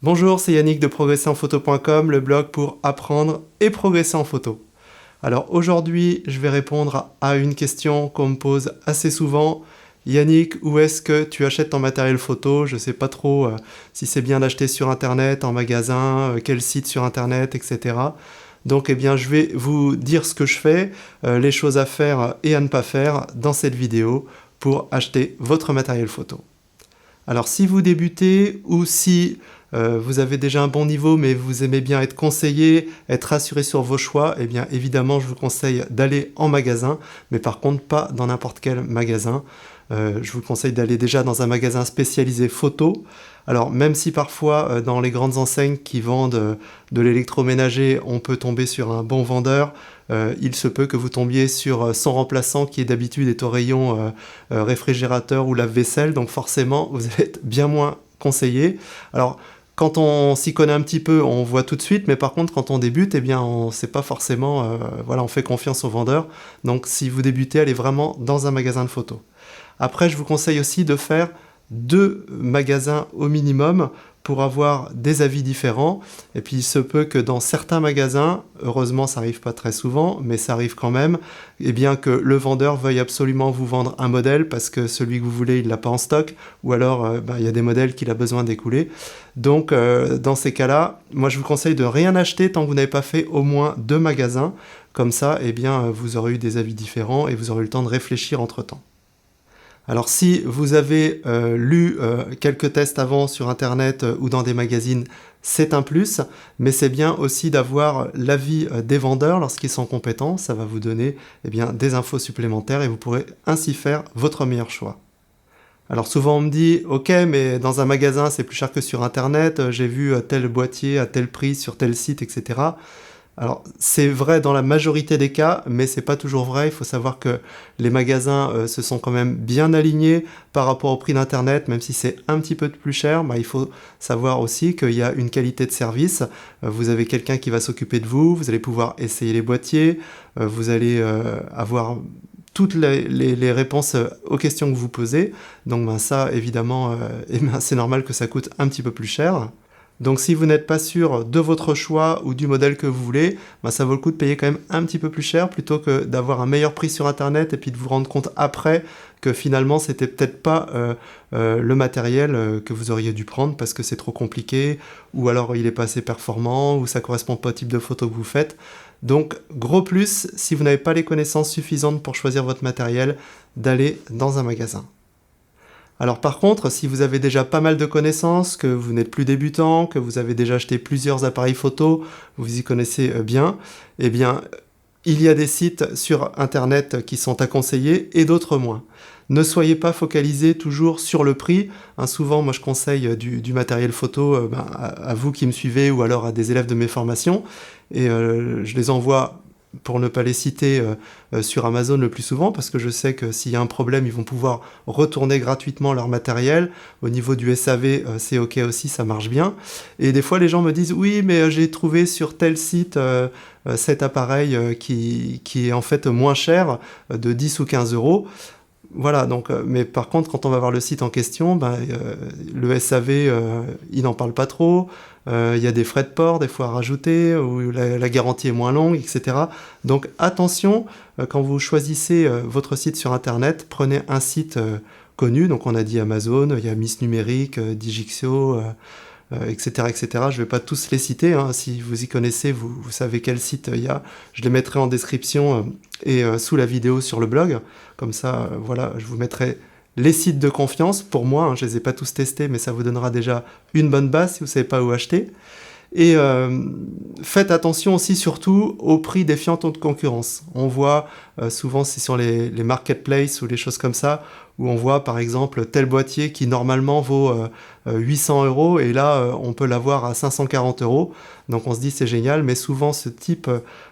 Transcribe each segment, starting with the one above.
Bonjour, c'est Yannick de progresserenphoto.com, le blog pour apprendre et progresser en photo. Alors aujourd'hui, je vais répondre à une question qu'on me pose assez souvent. Yannick, où est-ce que tu achètes ton matériel photo? Je ne sais pas trop si c'est bien d'acheter sur internet, en magasin, quel site sur internet, etc. Donc eh bien, je vais vous dire ce que je fais, les choses à faire et à ne pas faire dans cette vidéo pour acheter votre matériel photo. Alors si vous débutez ou si vous avez déjà un bon niveau mais vous aimez bien être conseillé, être rassuré sur vos choix, eh bien évidemment je vous conseille d'aller en magasin, mais par contre pas dans n'importe quel magasin. Je vous conseille d'aller déjà dans un magasin spécialisé photo. Alors même si parfois dans les grandes enseignes qui vendent de l'électroménager, on peut tomber sur un bon vendeur, il se peut que vous tombiez sur son remplaçant qui d'habitude est au rayon réfrigérateur ou lave-vaisselle, donc forcément vous allez être bien moins conseillé. Alors quand on s'y connaît un petit peu, on voit tout de suite, mais par contre, quand on débute, eh bien, on ne sait pas forcément, voilà, on fait confiance au vendeur. Donc, si vous débutez, allez vraiment dans un magasin de photos. Après, je vous conseille aussi de faire 2 magasins au minimum pour avoir des avis différents. Et puis, il se peut que dans certains magasins, heureusement, ça n'arrive pas très souvent, mais ça arrive quand même, eh bien que le vendeur veuille absolument vous vendre un modèle parce que celui que vous voulez, il ne l'a pas en stock, ou alors il y a des modèles qu'il a besoin d'écouler. Donc, dans ces cas-là, moi, je vous conseille de rien acheter tant que vous n'avez pas fait au moins 2 magasins. Comme ça, eh bien, vous aurez eu des avis différents et vous aurez eu le temps de réfléchir entre-temps. Alors si vous avez lu quelques tests avant sur internet ou dans des magazines, c'est un plus, mais c'est bien aussi d'avoir l'avis des vendeurs lorsqu'ils sont compétents, ça va vous donner des infos supplémentaires et vous pourrez ainsi faire votre meilleur choix. Alors souvent on me dit, ok, mais dans un magasin c'est plus cher que sur internet, j'ai vu tel boîtier à tel prix sur tel site, etc. Alors, c'est vrai dans la majorité des cas, mais c'est pas toujours vrai. Il faut savoir que les magasins se sont quand même bien alignés par rapport au prix d'Internet, même si c'est un petit peu plus cher. Il faut savoir aussi qu'il y a une qualité de service. Vous avez quelqu'un qui va s'occuper de vous, vous allez pouvoir essayer les boîtiers, vous allez avoir toutes les réponses aux questions que vous posez. Donc ça, évidemment, c'est normal que ça coûte un petit peu plus cher. Donc si vous n'êtes pas sûr de votre choix ou du modèle que vous voulez, ça vaut le coup de payer quand même un petit peu plus cher plutôt que d'avoir un meilleur prix sur internet et puis de vous rendre compte après que finalement c'était peut-être pas le matériel que vous auriez dû prendre parce que c'est trop compliqué ou alors il est pas assez performant ou ça correspond pas au type de photo que vous faites. Donc gros plus, si vous n'avez pas les connaissances suffisantes pour choisir votre matériel, d'aller dans un magasin. Alors par contre, si vous avez déjà pas mal de connaissances, que vous n'êtes plus débutant, que vous avez déjà acheté plusieurs appareils photo, vous y connaissez bien, eh bien, il y a des sites sur Internet qui sont à conseiller et d'autres moins. Ne soyez pas focalisé toujours sur le prix. Souvent, moi, je conseille du matériel photo à vous qui me suivez ou alors à des élèves de mes formations et je les envoie pour ne pas les citer sur Amazon le plus souvent, parce que je sais que s'il y a un problème, ils vont pouvoir retourner gratuitement leur matériel. Au niveau du SAV, c'est OK aussi, ça marche bien. Et des fois, les gens me disent « Oui, mais j'ai trouvé sur tel site cet appareil qui est en fait moins cher, de 10 ou 15 euros. » Voilà, donc, mais par contre, quand on va voir le site en question, le SAV, il n'en parle pas trop. Il y a des frais de port, des fois à rajouter, ou la garantie est moins longue, etc. Donc attention, quand vous choisissez votre site sur Internet, prenez un site connu. Donc on a dit Amazon, il y a Miss Numérique, Digixio, etc., etc. Je ne vais pas tous les citer. Si vous y connaissez, vous savez quel site il y a. Je les mettrai en description et sous la vidéo sur le blog. Comme ça, voilà, je vous mettrai les sites de confiance. Pour moi, je ne les ai pas tous testés, mais ça vous donnera déjà une bonne base si vous ne savez pas où acheter. Et faites attention aussi surtout au prix défiant toute concurrence. On voit souvent c'est sur les marketplaces ou les choses comme ça, où on voit par exemple tel boîtier qui normalement vaut 800 € et là on peut l'avoir à 540 €. Donc on se dit c'est génial, mais souvent ce type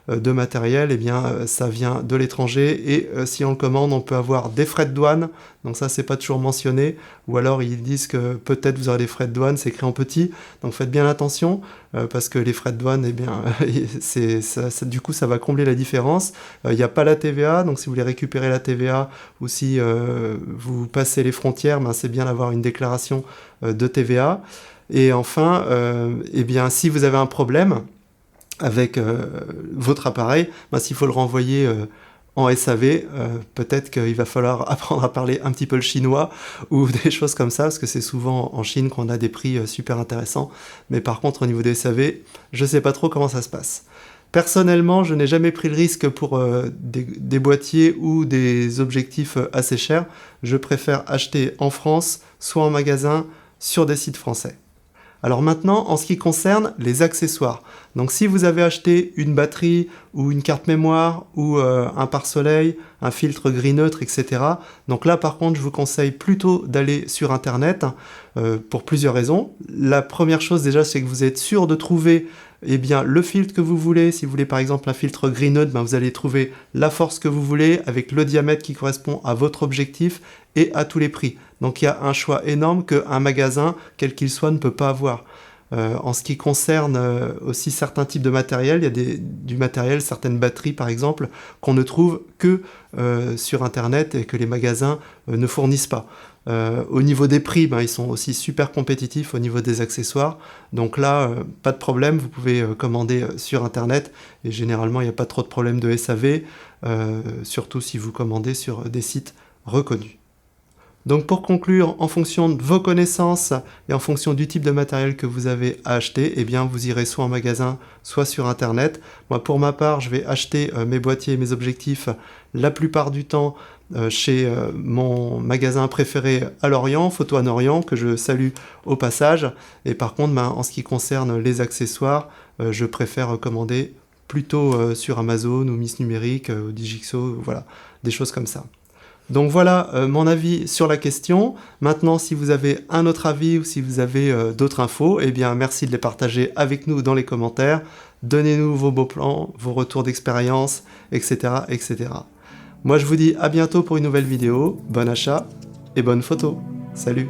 de matériel, ça vient de l'étranger et si on le commande, on peut avoir des frais de douane. Donc ça c'est pas toujours mentionné, ou alors ils disent que peut-être vous aurez des frais de douane, c'est écrit en petit. Donc faites bien attention parce que les frais de douane, du coup ça va combler la différence. Il n'y a pas la TVA, donc si vous voulez récupérer la TVA ou si vous passez les frontières, c'est bien d'avoir une déclaration de TVA. Et enfin, eh bien, si vous avez un problème avec votre appareil, ben, s'il faut le renvoyer en SAV, peut-être qu'il va falloir apprendre à parler un petit peu le chinois ou des choses comme ça, parce que c'est souvent en Chine qu'on a des prix super intéressants. Mais par contre, au niveau des SAV, je ne sais pas trop comment ça se passe. Personnellement, je n'ai jamais pris le risque pour des boîtiers ou des objectifs assez chers. Je préfère acheter en France, soit en magasin, sur des sites français. Alors maintenant, en ce qui concerne les accessoires, donc si vous avez acheté une batterie ou une carte mémoire ou un pare-soleil, un filtre gris neutre, etc. Donc là par contre, je vous conseille plutôt d'aller sur internet pour plusieurs raisons. La première chose déjà, c'est que vous êtes sûr de trouver bien, le filtre que vous voulez. Si vous voulez par exemple un filtre gris neutre, ben, vous allez trouver la force que vous voulez avec le diamètre qui correspond à votre objectif et à tous les prix. Donc il y a un choix énorme qu'un magasin, quel qu'il soit, ne peut pas avoir. En ce qui concerne aussi certains types de matériel, il y a du matériel, certaines batteries par exemple, qu'on ne trouve que sur internet et que les magasins ne fournissent pas. Au niveau des prix, ben, ils sont aussi super compétitifs au niveau des accessoires. Donc là, pas de problème, vous pouvez commander sur internet et généralement il n'y a pas trop de problème de SAV, surtout si vous commandez sur des sites reconnus. Donc pour conclure, en fonction de vos connaissances et en fonction du type de matériel que vous avez à acheter, eh bien vous irez soit en magasin, soit sur internet. Moi pour ma part, je vais acheter mes boîtiers et mes objectifs la plupart du temps chez mon magasin préféré à Lorient, Photo Anne Orient, que je salue au passage. Et par contre, ben, en ce qui concerne les accessoires, je préfère commander plutôt sur Amazon ou Miss Numérique, ou Digixo, voilà, des choses comme ça. Donc voilà mon avis sur la question. Maintenant, si vous avez un autre avis ou si vous avez d'autres infos, eh bien merci de les partager avec nous dans les commentaires. Donnez-nous vos beaux plans, vos retours d'expérience, etc., etc. Moi, je vous dis à bientôt pour une nouvelle vidéo. Bon achat et bonne photo. Salut!